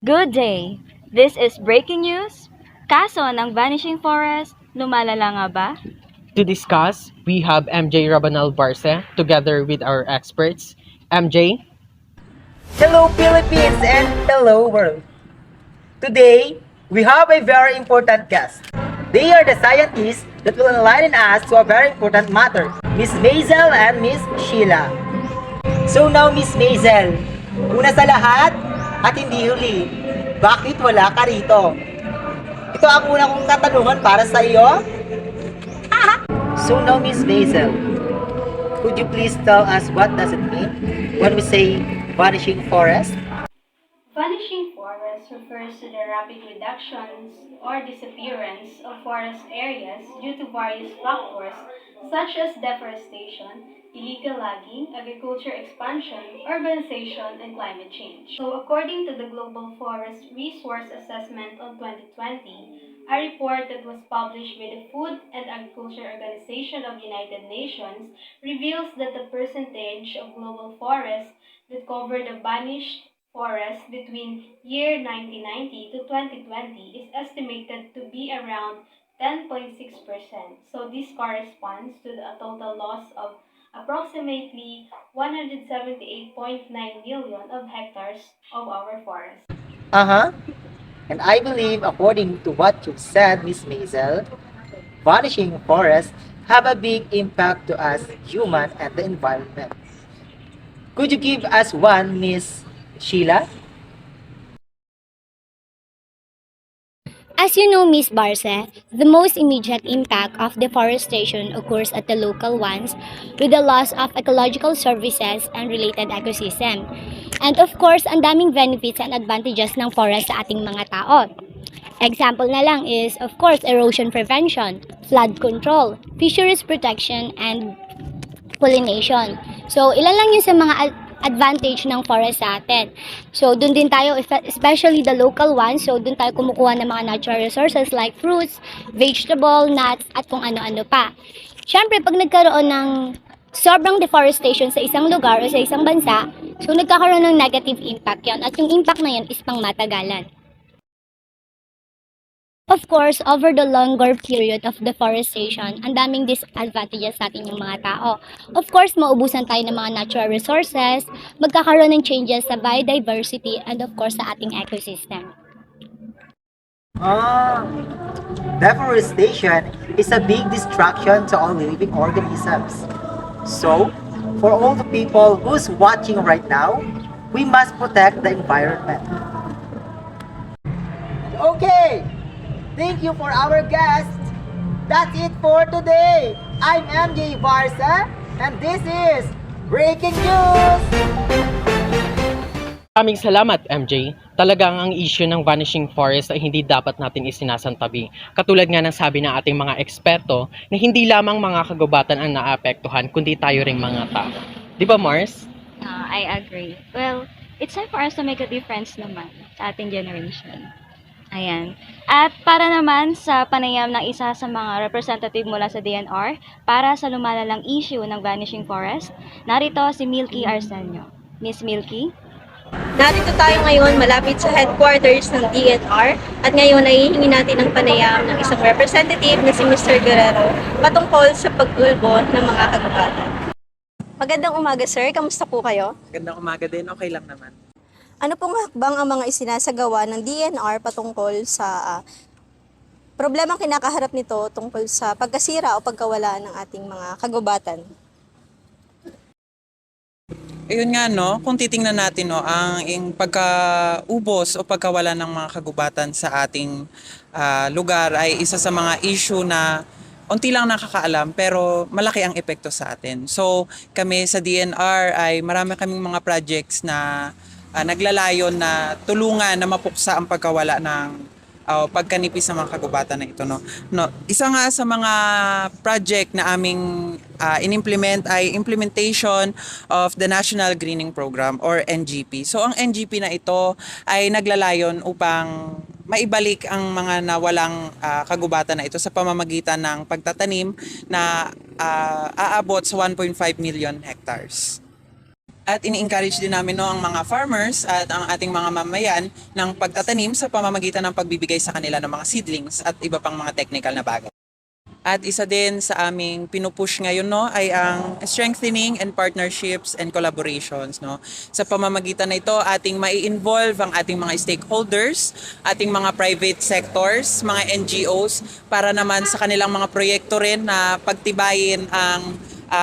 Good day! This is breaking news. Kaso ng Vanishing Forest, lumalala nga ba? To discuss, we have MJ Rabanal Barce together with our experts. MJ, Hello Philippines and hello world. Today, we have a very important guest. They are the scientists that will enlighten us to a very important matter, Miss Maisel and Miss Sheila. So now Miss Maisel, una sa lahat at hindi huli, bakit wala ka rito? Ito ang una kong katanungan para sa iyo. So now Miss Maisel, could you please tell us what does it mean when we say vanishing forest? Vanishing forest refers to the rapid reductions or disappearance of forest areas due to various factors such as deforestation, illegal logging, agriculture expansion, urbanization, and climate change. So according to the Global Forest Resource Assessment on 2020, a report that was published by the Food and Agriculture Organization of United Nations reveals that the percentage of global forests that cover the vanished forest between year 1990 to 2020 is estimated to be around 10.6%. So this corresponds to a total loss of approximately 178.9 million of hectares of our forest. Uh-huh. And I believe, according to what you said, Miss Maisel, vanishing forests have a big impact to us human and the environment. Could you give us one, Miss Sheila? As you know, Miss Barce, the most immediate impact of deforestation occurs at the local ones with the loss of ecological services and related ecosystem. And of course, ang daming benefits and advantages ng forest sa ating mga tao. Example na lang is, of course, erosion prevention, flood control, fisheries protection, and pollination. So, ilan lang yun sa mga advantage ng forest sa atin. So, dun din tayo, especially the local ones, so dun tayo kumukuha ng mga natural resources like fruits, vegetable, nuts, at kung ano-ano pa. Siyempre, pag nagkaroon ng sobrang deforestation sa isang lugar o sa isang bansa, so nagkakaroon ng negative impact yon, at yung impact na yun is pang matagalan. Of course, over the longer period of deforestation, ang daming disadvantages sa atin yung mga tao. Of course, maubusan tayo ng mga natural resources, magkakaroon ng changes sa biodiversity, and of course, sa ating ecosystem. Deforestation is a big distraction to all living organisms. So, for all the people who's watching right now, we must protect the environment. Okay, thank you for our guests. That's it for today. I'm MJ Barca, and this is Breaking News! maraming salamat MJ. Talagang ang issue ng vanishing forest ay hindi dapat natin isinasantabi. Katulad nga ng sabi ng ating mga eksperto na hindi lamang mga kagubatan ang naapektuhan kundi tayo ring mga tao. Di ba Mars? I agree. Well, it's time for us to make a difference naman sa ating generation. Ayan. At para naman sa panayam ng isa sa mga representative mula sa DNR para sa lumalalang issue ng vanishing forest, narito si Milky Arsenio. Miss Milky? Narito tayo ngayon malapit sa headquarters ng DNR at ngayon ay hihingi natin ng panayam ng isang representative na si Mr. Guerrero patungkol sa pag-ulbo ng mga kagubatan. Magandang umaga sir, kamusta po kayo? Gandang umaga din, okay lang naman. Ano pong hakbang ang mga isinasagawa ng DNR patungkol sa problemang kinakaharap nito tungkol sa pagkasira o pagkawala ng ating mga kagubatan? Ayun nga no, kung titingnan natin no, ang pagkaubos o pagkawala ng mga kagubatan sa ating lugar ay isa sa mga issue na unti lang nakakaalam pero malaki ang epekto sa atin. So kami sa DNR ay marami kaming mga projects na naglalayon na tulungan na mapuksa ang pagkawala ng pagkanipis ng mga kagubatan na ito. No, isa nga sa mga project na aming in-implement ay implementation of the National Greening Program or NGP. So ang NGP na ito ay naglalayon upang maibalik ang mga nawalang kagubatan na ito sa pamamagitan ng pagtatanim na aabot sa 1.5 million hectares. At ini-encourage din namin ang mga farmers at ang ating mga mamayan ng pagtatanim sa pamamagitan ng pagbibigay sa kanila ng mga seedlings at iba pang mga technical na bagay. At isa din sa aming pinupush ngayon ay ang strengthening and partnerships and collaborations. Sa pamamagitan na ito, ating mai-involve ang ating mga stakeholders, ating mga private sectors, mga NGOs, para naman sa kanilang mga proyekto rin na pagtibayin ang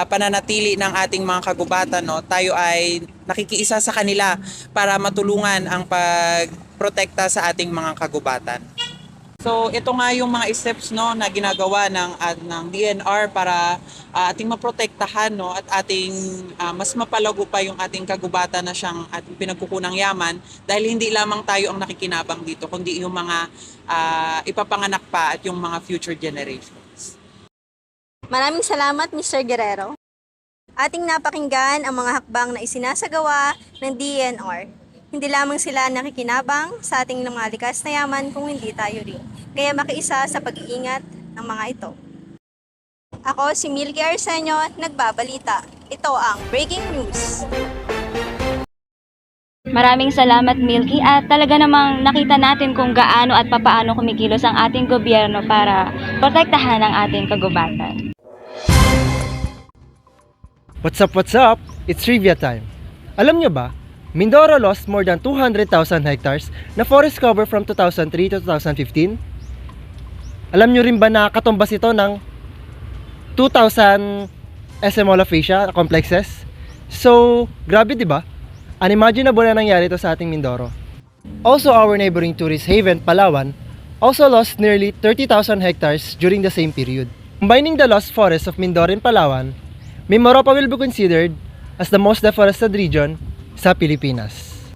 pananatili ng ating mga kagubatan. Tayo ay nakikiisa sa kanila para matulungan ang pagprotekta sa ating mga kagubatan. So ito nga yung mga steps na ginagawa ng DNR para ating maprotektahan at ating mas mapalago pa yung ating kagubatan na siyang ating pinagkukunang yaman, dahil hindi lamang tayo ang nakikinabang dito kundi yung mga ipapanganak pa at yung mga future generations. Maraming salamat, Mr. Guerrero. Ating napakinggan ang mga hakbang na isinasagawa ng DNR. Hindi lamang sila nakikinabang sa ating mga likas na yaman kung hindi tayo rin. Kaya makiisa sa pag-iingat ng mga ito. Ako si Milky Arsenio, nagbabalita. Ito ang Breaking News. Maraming salamat, Milky, at talaga namang nakita natin kung gaano at papaano kumikilos ang ating gobyerno para protektahan ang ating kagubatan. What's up? It's trivia time. Alam nyo ba, Mindoro lost more than 200,000 hectares na forest cover from 2003 to 2015? Alam nyo rin ba na katumbas ito ng 2,000 SM Mall of Asia complexes? So, grabe diba? Unimaginable na nangyari ito sa ating Mindoro. Also, our neighboring tourist haven, Palawan, also lost nearly 30,000 hectares during the same period. Combining the lost forests of Mindoro and Palawan, Mimaropa will be considered as the most deforested region sa Pilipinas.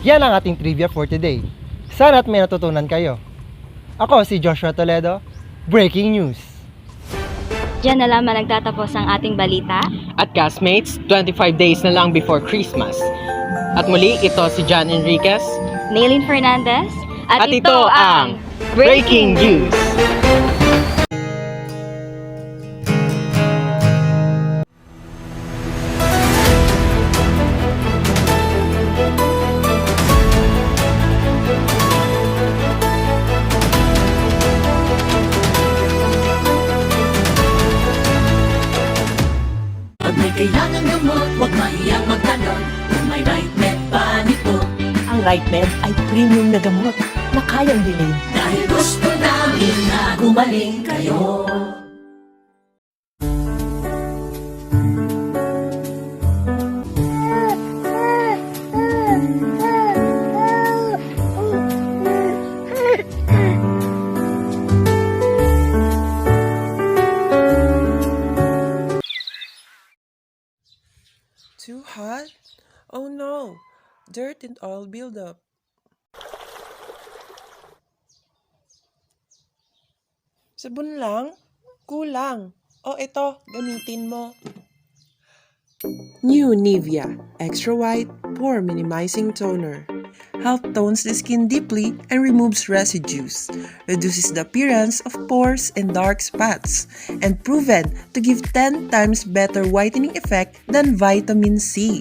Yan ang ating trivia for today. Sana't may natutunan kayo. Ako si Joshua Toledo, Breaking News. Diyan na lamang nagtatapos ang ating balita. At castmates, 25 days na lang before Christmas. At muli, ito si John Enriquez. Nailin Fernandez. At ito ang Breaking News. Kailangan gamot, huwag mahiyang magtanong kung may RightMed pa nito. Ang RightMed ay premium na gamot na kayang bilhin. Dahil gusto namin na gumaling kayo. Too hot? Oh no! Dirt and oil buildup. Sabon lang? Kulang. O ito, gamitin mo. New Nivea Extra White Pore Minimizing Toner. Help tones the skin deeply and removes residues, reduces the appearance of pores and dark spots, and proven to give 10 times better whitening effect than vitamin C.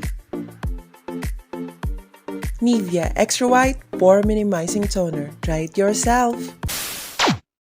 Nivea Extra White Pore Minimizing Toner. Try it yourself.